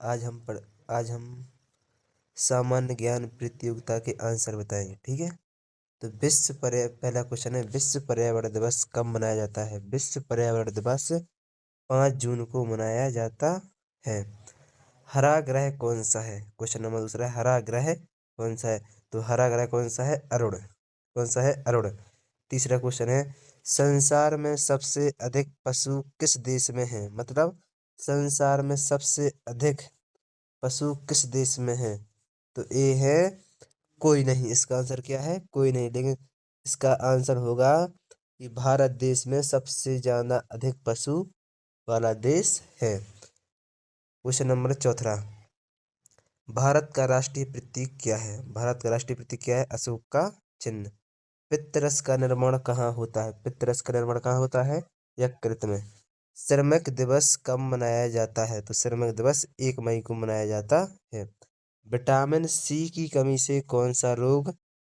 आज हम सामान्य ज्ञान प्रतियोगिता के आंसर बताएंगे, ठीक है। तो पहला क्वेश्चन है, विश्व पर्यावरण दिवस कब मनाया जाता है? विश्व पर्यावरण दिवस 5 जून को मनाया जाता है। हरा ग्रह कौन सा है? क्वेश्चन नंबर दूसरा है, हरा ग्रह कौन सा है? तो हरा ग्रह कौन सा है? अरुण। कौन सा है? अरुण। तीसरा क्वेश्चन है, संसार में सबसे अधिक पशु किस देश में है? मतलब संसार में सबसे अधिक पशु किस देश में है? तो ए है कोई नहीं। इसका आंसर क्या है? कोई नहीं। लेकिन इसका आंसर होगा कि भारत देश में सबसे ज्यादा अधिक पशु वाला देश है। क्वेश्चन नंबर चौथा, भारत का राष्ट्रीय प्रतीक क्या है? भारत का राष्ट्रीय प्रतीक क्या है? अशोक का चिन्ह। पितरस का निर्माण कहाँ होता है? पितरस का निर्माण कहाँ होता है? यकृत में। श्रमिक दिवस कब मनाया जाता है? तो श्रमिक दिवस 1 मई को मनाया जाता है। विटामिन सी की कमी से कौन सा रोग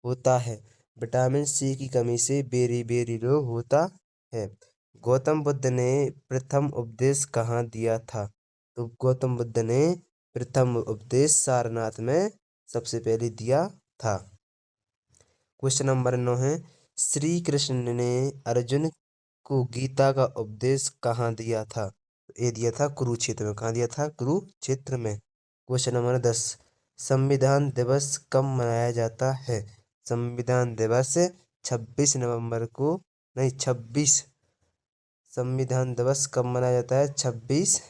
होता है? विटामिन सी की कमी से बेरी रोग होता है। गौतम बुद्ध ने प्रथम उपदेश कहाँ दिया था? तो गौतम बुद्ध ने प्रथम उपदेश सारनाथ में सबसे पहले दिया था। क्वेश्चन नंबर 9 है, श्री कृष्ण ने अर्जुन को गीता का उपदेश कहाँ दिया था? ये दिया था कुरुक्षेत्र में। कहाँ दिया था? कुरुक्षेत्र में। क्वेश्चन नंबर 10, संविधान दिवस कब मनाया जाता है? संविधान दिवस 26 नवंबर को, नहीं 26, संविधान दिवस कब मनाया जाता है? 26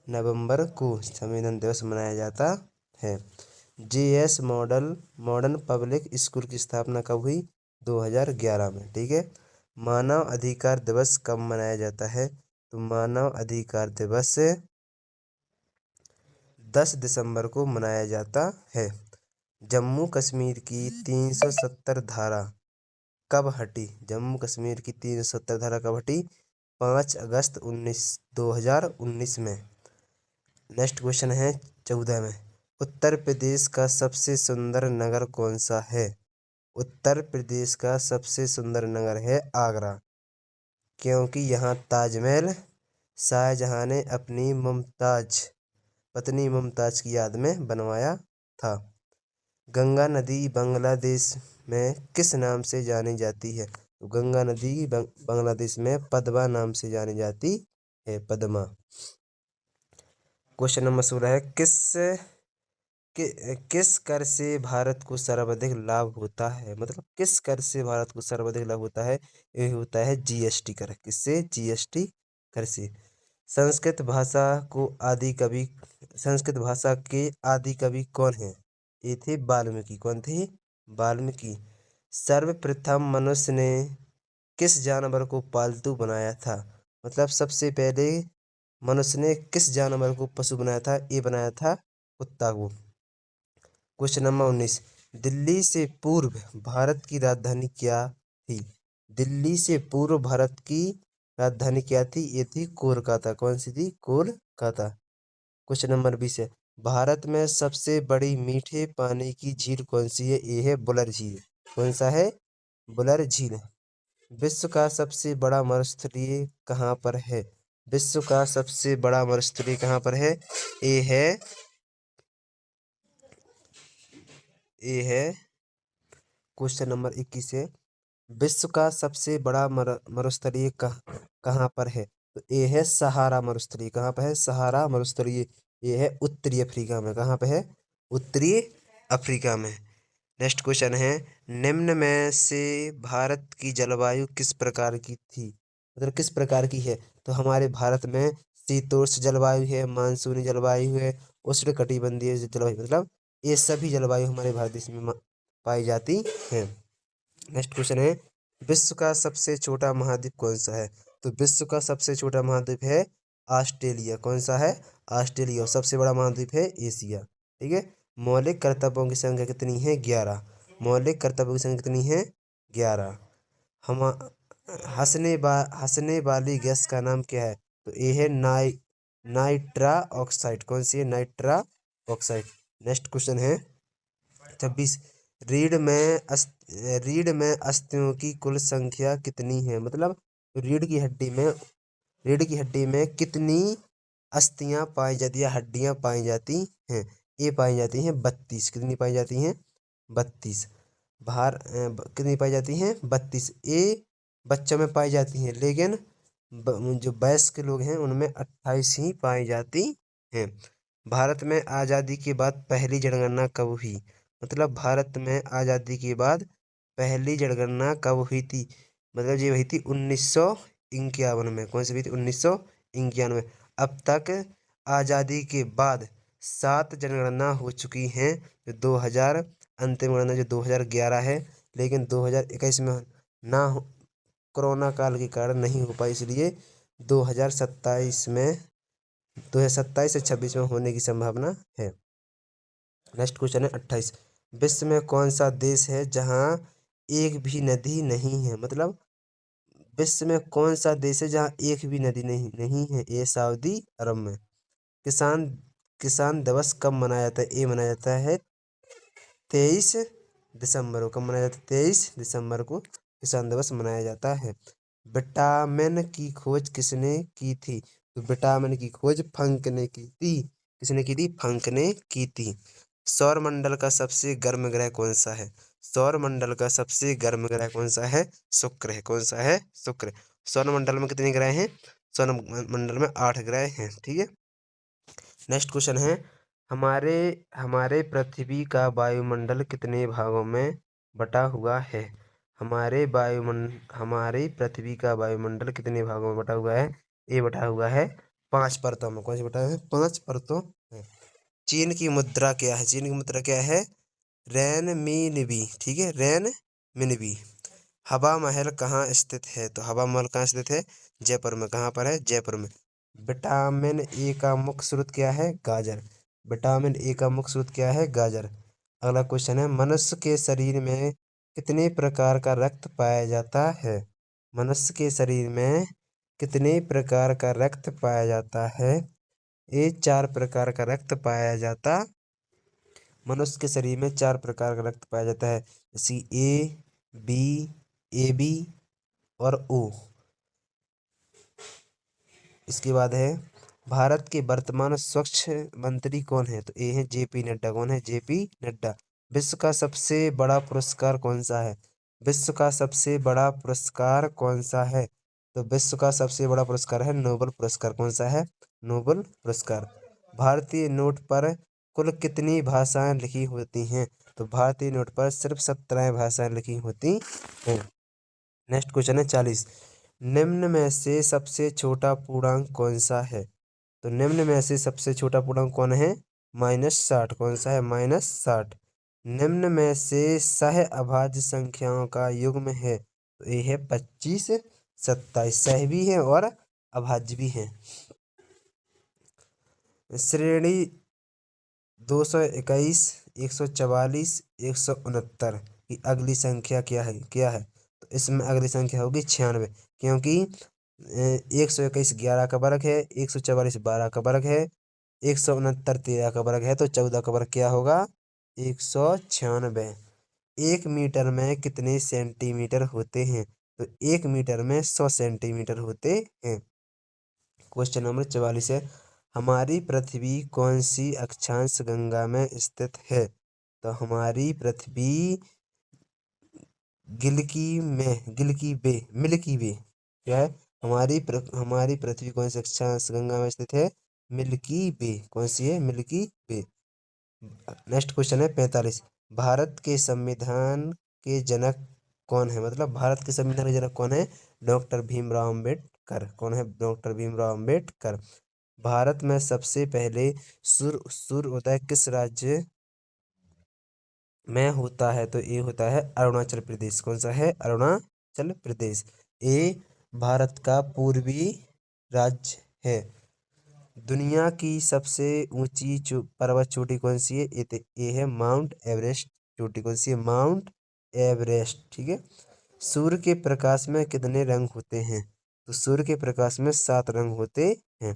नवंबर को संविधान दिवस मनाया जाता है। JS मॉडर्न पब्लिक स्कूल की स्थापना कब हुई? 2011 में, ठीक है। मानव अधिकार दिवस कब मनाया जाता है? तो मानव अधिकार दिवस 10 दिसंबर को मनाया जाता है। जम्मू कश्मीर की 370 धारा कब हटी? जम्मू कश्मीर की 370 धारा कब हटी? 5 अगस्त 2019 में। नेक्स्ट क्वेश्चन है 14 में, उत्तर प्रदेश का सबसे सुंदर नगर कौन सा है? उत्तर प्रदेश का सबसे सुंदर नगर है आगरा, क्योंकि यहाँ ताजमहल शाहजहां ने अपनी पत्नी मुमताज की याद में बनवाया था। गंगा नदी बांग्लादेश में किस नाम से जानी जाती है? तो गंगा नदी बांग्लादेश में पद्मा नाम से जानी जाती है, पद्मा। क्वेश्चन नंबर 16 है, किस कर से भारत को सर्वाधिक लाभ होता है? मतलब किस कर से भारत को सर्वाधिक लाभ होता है? ये होता है GST कर। किससे? GST कर से। संस्कृत भाषा को आदि कवि संस्कृत भाषा के आदि कवि कौन है? ये थे वाल्मीकि। कौन थे? वाल्मीकि। सर्वप्रथम मनुष्य ने किस जानवर को पालतू बनाया था? मतलब सबसे पहले मनुष्य ने किस जानवर को पशु बनाया था? ये बनाया था कुत्ता को। क्वेश्चन नंबर 19, दिल्ली से पूर्व भारत की राजधानी क्या थी? दिल्ली से पूर्व भारत की राजधानी क्या थी? ये थी कोलकाता। कौन सी थी? कोलकाता। क्वेश्चन नंबर 20 है, भारत में सबसे बड़ी मीठे पानी की झील कौन सी है? ये है बुलर झील। कौन सा है? बुलर झील। विश्व का सबसे बड़ा मरुस्थलीय कहाँ पर है? विश्व का सबसे बड़ा मरुस्थलीय कहाँ पर है? ये है क्वेश्चन नंबर 21 है, विश्व का सबसे बड़ा मरुस्थलीय कहाँ पर है? तो ये है सहारा मरुस्थलीय। कहाँ पर है? सहारा मरुस्थलीय। ये है उत्तरी अफ्रीका में। कहाँ पे है? उत्तरी अफ्रीका में। नेक्स्ट क्वेश्चन है, निम्न में से भारत की जलवायु किस प्रकार की थी? मतलब किस प्रकार की है? तो हमारे भारत में शीतोष्ण जलवायु है, मानसूनी जलवायु है, उष्णकटिबंधीय जलवायु, मतलब ये सभी जलवायु हमारे भारत देश में पाई जाती है। नेक्स्ट क्वेश्चन है, विश्व का सबसे छोटा महाद्वीप कौन सा है? तो विश्व का सबसे छोटा महाद्वीप है ऑस्ट्रेलिया। कौन सा है? ऑस्ट्रेलिया। और सबसे बड़ा महाद्वीप है एशिया, ठीक है। मौलिक कर्तव्यों की संख्या कितनी है? 11। मौलिक कर्तव्यों की संख्या कितनी है? 11। हम हंसने वाली गैस का नाम क्या है? तो ये है नाइट्रा ऑक्साइड। कौन सी है? नाइट्रा ऑक्साइड। नेक्स्ट क्वेश्चन है 26, रीढ़ में अस्थियों की कुल संख्या कितनी है? मतलब रीढ़ की हड्डी में कितनी अस्थियां पाई जाती है, हड्डियां पाई जाती हैं, ये पाई जाती हैं 32। कितनी पाई जाती हैं? 32। कितनी पाई जाती हैं? 32। ये बच्चों में पाई जाती हैं, लेकिन जो वयस्क लोग हैं उनमें 28 ही पाई जाती हैं। भारत में आज़ादी के बाद पहली जनगणना कब हुई? मतलब भारत में आज़ादी के बाद पहली जनगणना कब हुई थी? मतलब ये हुई थी 1951 में। कौन सी हुई थी? 1991। अब तक आज़ादी के बाद 7 जनगणना हो चुकी हैं। जो 2000 अंतिम गणना जो 2011 है, लेकिन 2021 में ना कोरोना काल के कारण नहीं हो पाई, इसलिए 2027 में 2027 से 26 में होने की संभावना है। नेक्स्ट क्वेश्चन है 28। विश्व में कौन सा देश है जहाँ एक भी नदी नहीं है? मतलब विश्व में कौन सा देश है जहाँ एक भी नदी नहीं है? ये सऊदी अरब में। किसान किसान दिवस कब मनाया जाता है? ये मनाया जाता है 23 दिसंबर को। कब मनाया जाता है? 23 दिसंबर को किसान दिवस मनाया जाता है। विटामिन की खोज किसने की थी? तो विटामिन की खोज फंक ने की थी। किसने की थी? फंक ने की थी। सौर मंडल का सबसे गर्म ग्रह कौन सा है? सौर मंडल का सबसे गर्म ग्रह कौन सा है? शुक्र है। कौन सा है? शुक्र। सौर मंडल में कितने ग्रह हैं? सौर मंडल में 8 ग्रह हैं। ठीक है। नेक्स्ट क्वेश्चन है, हमारे हमारे पृथ्वी का वायुमंडल कितने भागों में बटा हुआ है? हमारे पृथ्वी का वायुमंडल कितने भागों में बटा हुआ है? ये बटा हुआ है 5 परतों में। कौन सी बटा है? 5 परतों में। चीन की मुद्रा क्या है? चीन की मुद्रा क्या है? रेनमिनबी। ठीक है, रेनमिनबी। हवा महल कहाँ स्थित है? तो हवा महल कहाँ स्थित है? जयपुर में। कहाँ पर है? जयपुर में। विटामिन ए का मुख्य स्रोत क्या है? गाजर। विटामिन ए का मुख्य स्रोत क्या है? गाजर। अगला क्वेश्चन है, मनुष्य के शरीर में कितने प्रकार का रक्त पाया जाता है? मनुष्य के शरीर में कितने प्रकार का रक्त पाया जाता है? ये 4 प्रकार का रक्त पाया जाता। मनुष्य के शरीर में 4 प्रकार का रक्त पाया जाता है, जैसे ए, बी, ए बी और ओ। इसके बाद है, भारत के वर्तमान स्वच्छ मंत्री कौन है? तो ए है जेपी नड्डा। कौन है? जेपी नड्डा। विश्व का सबसे बड़ा पुरस्कार कौन सा है? विश्व का सबसे बड़ा पुरस्कार कौन सा है? तो विश्व का सबसे बड़ा पुरस्कार है नोबेल पुरस्कार। कौन सा है? नोबेल पुरस्कार। भारतीय नोट पर कुल कितनी भाषाएं लिखी होती हैं? तो भारतीय नोट पर सिर्फ 17 भाषाएं लिखी होती हैं। नेक्स्ट क्वेश्चन है 40। निम्न में से सबसे छोटा पूर्णांक कौन सा है? तो निम्न में से सबसे छोटा पूर्णांक कौन है? -60। कौन सा है? -60। निम्न में से सह अभाज्य संख्याओं का युग्म है? तो ये है 25 27। सह भी है और अभाज्य भी है। श्रेणी 221, 144, 169 की अगली संख्या क्या है? क्या है? तो इसमें अगली संख्या होगी 96, क्योंकि 121 11 का वर्ग है, 144 12 का वर्ग है, 169 13 का वर्ग है, तो 14 का वर्ग क्या होगा? 196। 1 मीटर में कितने सेंटीमीटर होते हैं? तो 1 मीटर में 100 सेंटीमीटर होते हैं। क्वेश्चन नंबर 44 है, हमारी पृथ्वी कौन सी अक्षांश गंगा में स्थित है? तो हमारी पृथ्वी मिल्की वे क्या है? हमारी पृथ्वी कौन सी अक्षांश गंगा में स्थित है? मिल्की वे। कौन सी है? मिल्की वे। नेक्स्ट क्वेश्चन है 45। भारत के संविधान के जनक कौन है? मतलब भारत के संविधान के जनक कौन है? डॉक्टर भीमराव अम्बेडकर। कौन है? डॉक्टर भीमराव अम्बेडकर। भारत में सबसे पहले सूर्य होता है किस राज्य में होता है? तो ये होता है अरुणाचल प्रदेश। कौन सा है? अरुणाचल प्रदेश। ये भारत का पूर्वी राज्य है। दुनिया की सबसे ऊंची पर्वत चोटी कौन सी है? ये है माउंट एवरेस्ट चोटी। कौन सी है? Mount Everest. ठीक है। सूर्य के प्रकाश में कितने रंग होते हैं? तो सूर्य के प्रकाश में 7 रंग होते हैं।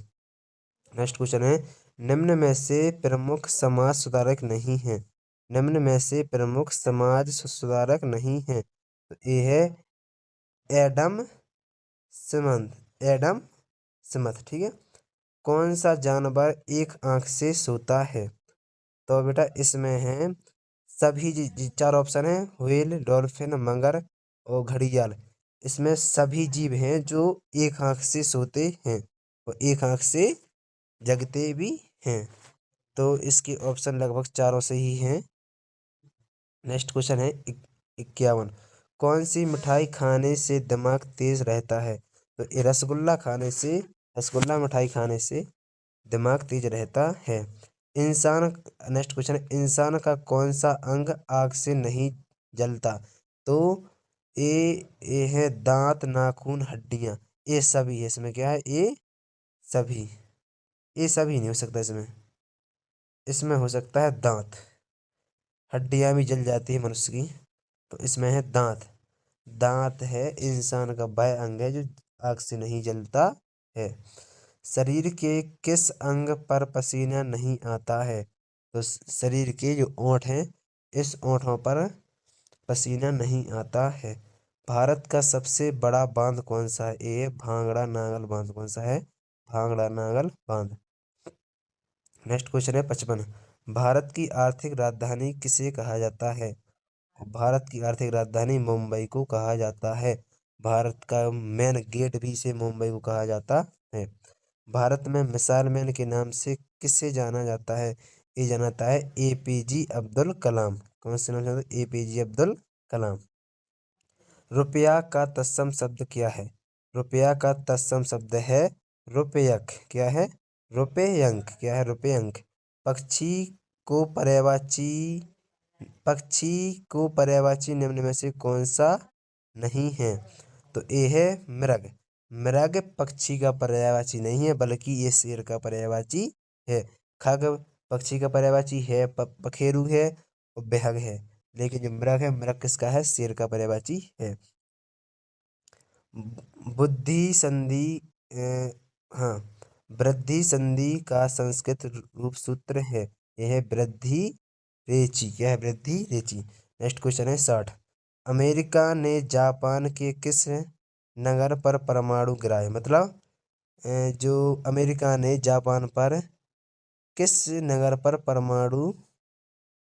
नेक्स्ट क्वेश्चन है, निम्न में से प्रमुख समाज सुधारक नहीं है? निम्न में से प्रमुख समाज सुधारक नहीं है, तो ये है एडम स्मिथ। Adam Smith. ठीक है। कौन सा जानवर एक आंख से सोता है? तो बेटा इसमें है सभी चार ऑप्शन है, व्हेल, डॉल्फिन, मगर और घड़ियाल। इसमें सभी जीव हैं जो एक आंख से सोते हैं और एक आंख से जगते भी हैं। तो इसके ऑप्शन लगभग चारों सही हैं। नेक्स्ट क्वेश्चन है 51। कौन सी मिठाई खाने से दिमाग तेज रहता है? तो ये रसगुल्ला मिठाई खाने से दिमाग तेज रहता है। इंसान नेक्स्ट क्वेश्चन है, इंसान का कौन सा अंग आग से नहीं जलता? तो ये है दांत, नाखून, हड्डियां। ये सभी है, इसमें क्या है? ये सभी। ये सभी नहीं हो सकता इसमें। इसमें हो सकता है दांत। हड्डियां भी जल जाती है मनुष्य की। तो इसमें है दांत। दांत है इंसान का वह अंग है जो आग से नहीं जलता है। शरीर के किस अंग पर पसीना नहीं आता है? तो शरीर के जो ओंठ हैं, इस ओंठों पर पसीना नहीं आता है। भारत का सबसे बड़ा बांध कौन सा है? ये भांगड़ा नागल बांध। कौन सा है? भांगड़ा नागल बांध। नेक्स्ट क्वेश्चन है 55। भारत की आर्थिक राजधानी किसे कहा जाता है? भारत की आर्थिक राजधानी मुंबई को कहा जाता है। भारत का मेन गेट भी इसे मुंबई को कहा जाता है। भारत में मिसाइल मैन के नाम से किसे जाना जाता है? ये जाना जाता है एपीजे अब्दुल कलाम। कौन से नाम से? एपीजे अब्दुल कलाम। रुपया का तत्सम शब्द क्या है? रुपया का तत्सम शब्द है रुपयक। क्या है? रुपयंक। क्या है? रुपयंक। पक्षी को पर्यायवाची पक्षी को पर्यायवाची निम्न में से कौन सा नहीं है? तो ये है मृग। मृग पक्षी का पर्यायवाची नहीं है, बल्कि ये शेर का पर्यायवाची है। खग पक्षी का पर्यायवाची है, पखेरु है और बेहग है। लेकिन जो मृग है, मृग किसका है? शेर का पर्यायवाची है। बुद्धि संधि हाँ, वृद्धि संधि का संस्कृत रूप सूत्र है। यह है वृद्धि रेची। क्या है? वृद्धि रेची। नेक्स्ट क्वेश्चन है 60। अमेरिका ने जापान के किस नगर पर परमाणु गिराए? मतलब जो अमेरिका ने जापान पर किस नगर पर परमाणु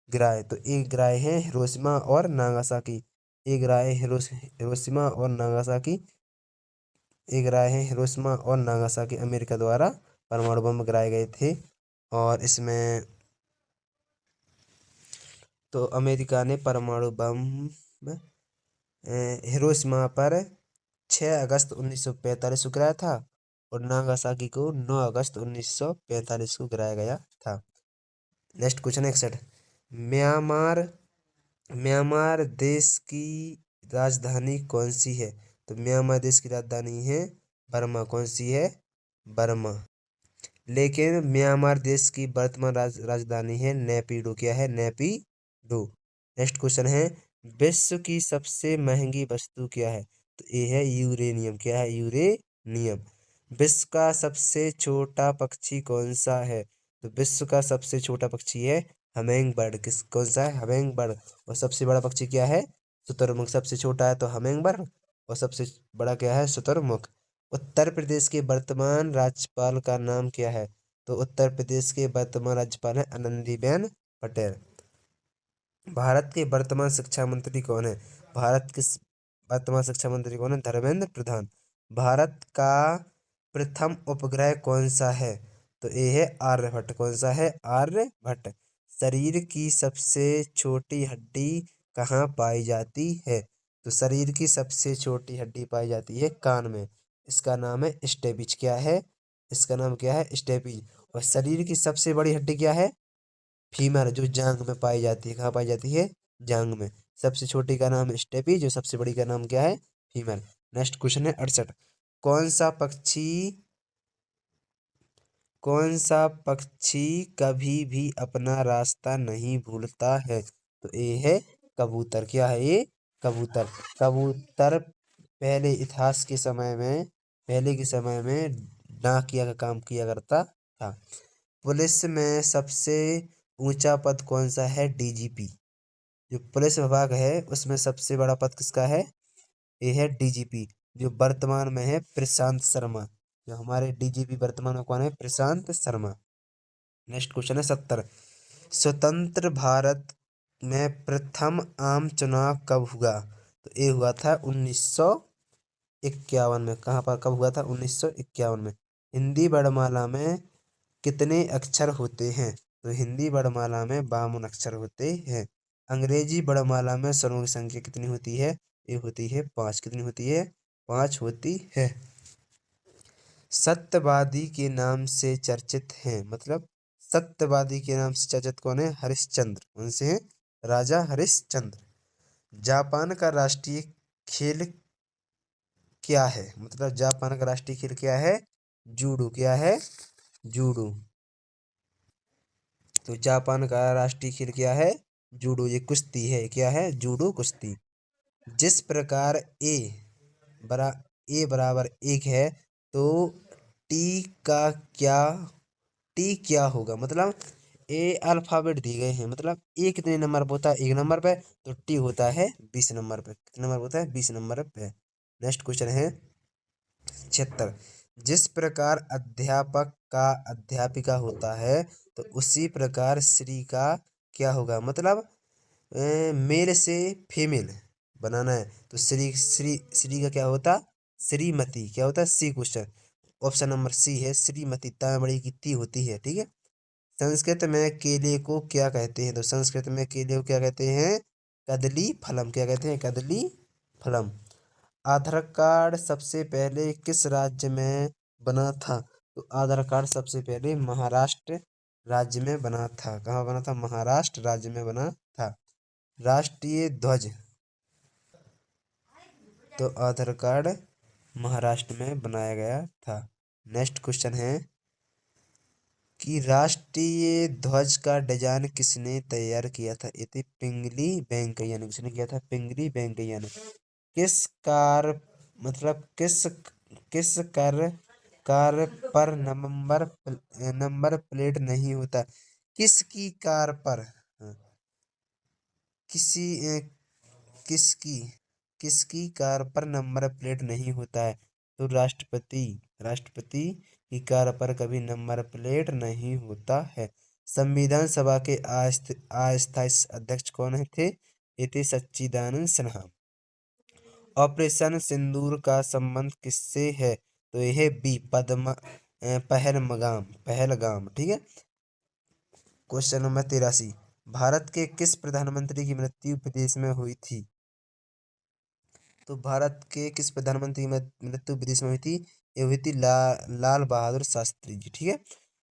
गिराए? तो एक गिराए हैं हिरोशिमा और नागासाकी। एक गिराए हिरोशिमा और नागासाकी। एक राय है हिरोशिमा और नागासाकी अमेरिका द्वारा परमाणु बम गिराए गए थे। और इसमें तो अमेरिका ने परमाणु बम हिरोशिमा पर 6 अगस्त 1945 को गिराया था और नागासाकी को 9 अगस्त 1945 को गिराया गया था। Next question 61। म्यांमार म्यांमार देश की राजधानी कौन सी है? तो म्यांमार देश की राजधानी है बर्मा। कौन सी है? बर्मा। लेकिन म्यांमार देश की वर्तमान राजधानी है नेपिडो। क्या है? नेपिडो। नेक्स्ट क्वेश्चन है, विश्व की सबसे महंगी वस्तु क्या है? तो ये है यूरेनियम। क्या है? यूरेनियम। विश्व का सबसे छोटा पक्षी कौन सा है? तो विश्व का सबसे छोटा पक्षी है हमिंग बर्ड। कौन सा है? Humming bird. और सबसे बड़ा पक्षी क्या है? शुतुरमुर्ग। सबसे छोटा है तो हमिंग बर्ड और सबसे बड़ा क्या है? शुतुरमुर्ग। उत्तर प्रदेश के वर्तमान राज्यपाल का नाम क्या है? तो उत्तर प्रदेश के वर्तमान राज्यपाल है आनंदीबेन पटेल। भारत के वर्तमान शिक्षा मंत्री कौन है? भारत के वर्तमान शिक्षा मंत्री कौन है? धर्मेंद्र प्रधान। भारत का प्रथम उपग्रह कौन सा है? तो ये है आर्यभट्ट। कौन सा है? आर्यभट्ट। शरीर की सबसे छोटी हड्डी कहाँ पाई जाती है? तो शरीर की सबसे छोटी हड्डी पाई जाती है कान में। इसका नाम है स्टेपिज। क्या है? इसका नाम क्या है? स्टेपिज। और शरीर की सबसे बड़ी हड्डी क्या है? फीमर, जो जांग में पाई जाती है। कहाँ पाई जाती है? जांग में। सबसे छोटी का नाम स्टेपी, जो सबसे बड़ी का नाम क्या है? फीमर। नेक्स्ट क्वेश्चन है 68। कौन सा पक्षी कौन सा पक्षी कभी भी अपना रास्ता नहीं भूलता है? तो ये है कबूतर। क्या है? ये कबूतर। कबूतर पहले के समय में डाकिया का काम किया करता था। पुलिस में सबसे ऊंचा पद कौन सा है? डीजीपी। जो पुलिस विभाग है उसमें सबसे बड़ा पद किसका है? ये है डीजीपी, जो वर्तमान में है प्रशांत शर्मा। जो हमारे डीजीपी वर्तमान में कौन है? प्रशांत शर्मा। नेक्स्ट क्वेश्चन है 70। स्वतंत्र भारत में प्रथम आम चुनाव कब हुआ? तो ये हुआ था 1951 में। कहाँ पर कब हुआ था? 1951 में। हिंदी वर्णमाला में कितने अक्षर होते हैं? तो हिंदी वर्णमाला में 52 अक्षर होते हैं। अंग्रेजी वर्णमाला में स्वरों की संख्या कितनी होती है? ये होती है 5। कितनी होती है? 5 होती है। सत्यवादी के नाम से चर्चित हैं, मतलब सत्यवादी के नाम से चर्चित कौन है? हरिश्चंद्र। उनसे हैं राजा हरिश्चंद्र। जापान का राष्ट्रीय खेल क्या है? मतलब जापान का राष्ट्रीय खेल क्या है? जूडो। क्या है? जूडो। तो जापान का राष्ट्रीय खेल क्या है? जूडो। ये कुश्ती है। क्या है? जूडो कुश्ती। जिस प्रकार बरा ए बराबर 1 है तो टी का क्या टी क्या होगा? मतलब ए अल्फाबेट दी गए हैं, मतलब ए कितने नंबर पर होता है? 1 नंबर पे। तो टी होता है 20 नंबर पे। कितने नंबर होता है? 20 नंबर पे। नेक्स्ट क्वेश्चन है 76। जिस प्रकार अध्यापक का अध्यापिका होता है तो उसी प्रकार श्री का क्या होगा? मतलब मेल से फीमेल बनाना है तो श्री श्री श्री का क्या होता? श्रीमती। क्या होता है? सी क्वेश्चन। ऑप्शन नंबर सी है श्रीमती। ता बड़ी की ती होती है। ठीक है। संस्कृत में केले को क्या कहते हैं? तो संस्कृत में केले को क्या कहते हैं? कदली फलम। क्या कहते हैं? कदली फलम। आधार कार्ड सबसे पहले किस राज्य में बना था? तो आधार कार्ड सबसे पहले महाराष्ट्र राज्य में बना था। कहाँ बना था? महाराष्ट्र राज्य में बना था। राष्ट्रीय ध्वज। तो आधार कार्ड महाराष्ट्र में बनाया गया था। नेक्स्ट क्वेश्चन है कि राष्ट्रीय ध्वज का डिजाइन किसने तैयार किया था? ये थी पिंगली वेंकैया ने। किसने किया था? पिंगली वेंकैया ने। किस कार मतलब किस कार पर नंबर प्लेट नहीं होता? किसकी कार पर? हाँ, किसी किसकी किसकी कार पर नंबर प्लेट नहीं होता है? तो राष्ट्रपति की कार पर कभी नंबर प्लेट नहीं होता है। संविधान सभा के अस्थायी अध्यक्ष कौन थे? ये थे सच्चिदानंद सिन्हा। ऑपरेशन सिंदूर का संबंध किससे है? तो यह बी पहलगाम। ठीक है। Question number 83। भारत के किस प्रधानमंत्री की मृत्यु विदेश में हुई थी? तो भारत के किस प्रधानमंत्री की मृत्यु विदेश में हुई थी? ये हुई थी लाल बहादुर शास्त्री जी। ठीक है।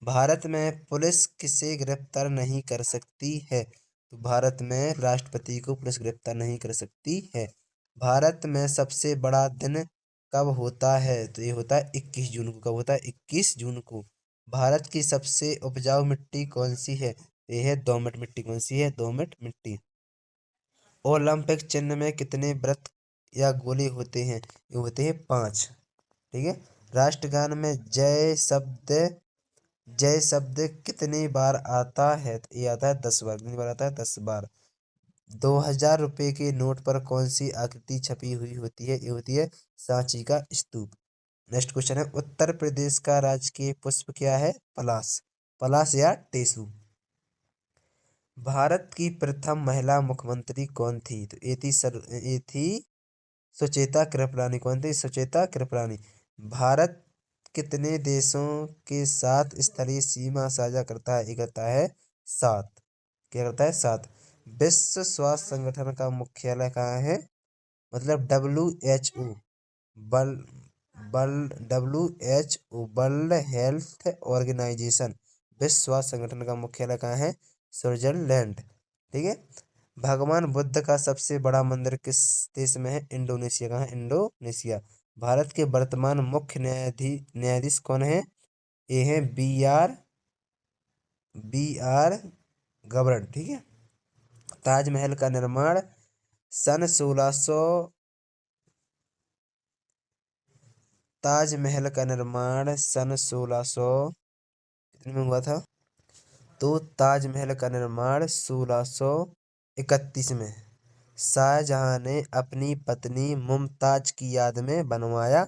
भारत में पुलिस किसे गिरफ्तार नहीं कर सकती है? तो भारत में राष्ट्रपति को पुलिस गिरफ्तार नहीं कर सकती है। भारत में सबसे बड़ा दिन कब होता है? तो ये होता है 21 जून को। कब होता है? 21 जून को। भारत की सबसे उपजाऊ मिट्टी कौन सी है? ये है दोमट मिट्टी। कौन सी है? दोमट मिट्टी। ओलंपिक चिन्ह में कितने वृत्त या गोले होते हैं? ये होते हैं 5। ठीक है। राष्ट्रगान में जय शब्द कितनी बार आता है? तो ये आता है 10 बार। कितनी बार आता है? 10 बार। 2000 रुपए के नोट पर कौन सी आकृति छपी हुई होती है? ये होती है सांची का स्तूप। नेक्स्ट क्वेश्चन है उत्तर प्रदेश का राजकीय पुष्प क्या है? पलाश। पलाश या टेसू। भारत की प्रथम महिला मुख्यमंत्री कौन थी? तो ये थी सुचेता कृपलानी। कौन थी? सुचेता कृपलानी। भारत कितने देशों के साथ स्थलीय सीमा साझा करता है? ये करता है 7। क्या करता है? 7। विश्व स्वास्थ्य संगठन का मुख्यालय कहाँ है? मतलब WHO वर्ल्ड हेल्थ ऑर्गेनाइजेशन, विश्व स्वास्थ्य संगठन का मुख्यालय कहाँ है? स्विट्जरलैंड। ठीक है। भगवान बुद्ध का सबसे बड़ा मंदिर किस देश में है? इंडोनेशिया। कहाँ है? इंडोनेशिया। भारत के वर्तमान मुख्य न्यायाधीश कौन है? ये है बी आर गवर्नर। ठीक है। ताजमहल का निर्माण सन 1600 ताजमहल का निर्माण सन 1600 में हुआ था? तो ताजमहल का निर्माण 1631 में शाहजहां ने अपनी पत्नी मुमताज की याद में बनवाया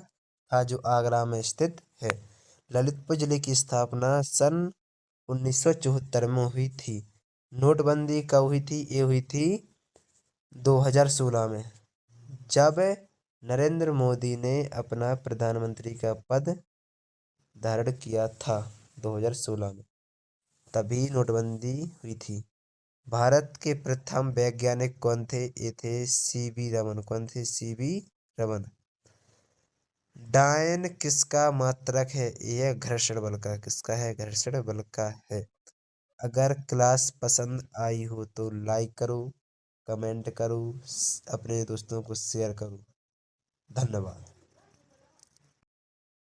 था जो आगरा में स्थित है। ललितपुर जिले की स्थापना सन 1974 में हुई थी। नोटबंदी कब हुई थी? ये हुई थी 2016 में, जब नरेंद्र मोदी ने अपना प्रधानमंत्री का पद धारण किया था 2016 में, तभी नोटबंदी हुई थी। भारत के प्रथम वैज्ञानिक कौन थे? ये थे सीवी रमन। कौन थे? सीवी रमन। डायन किसका मात्रक है? यह घर्षण बल का। किसका है? घर्षण बल का है। अगर क्लास पसंद आई हो तो लाइक करो, कमेंट करो, अपने दोस्तों को शेयर करो। धन्यवाद।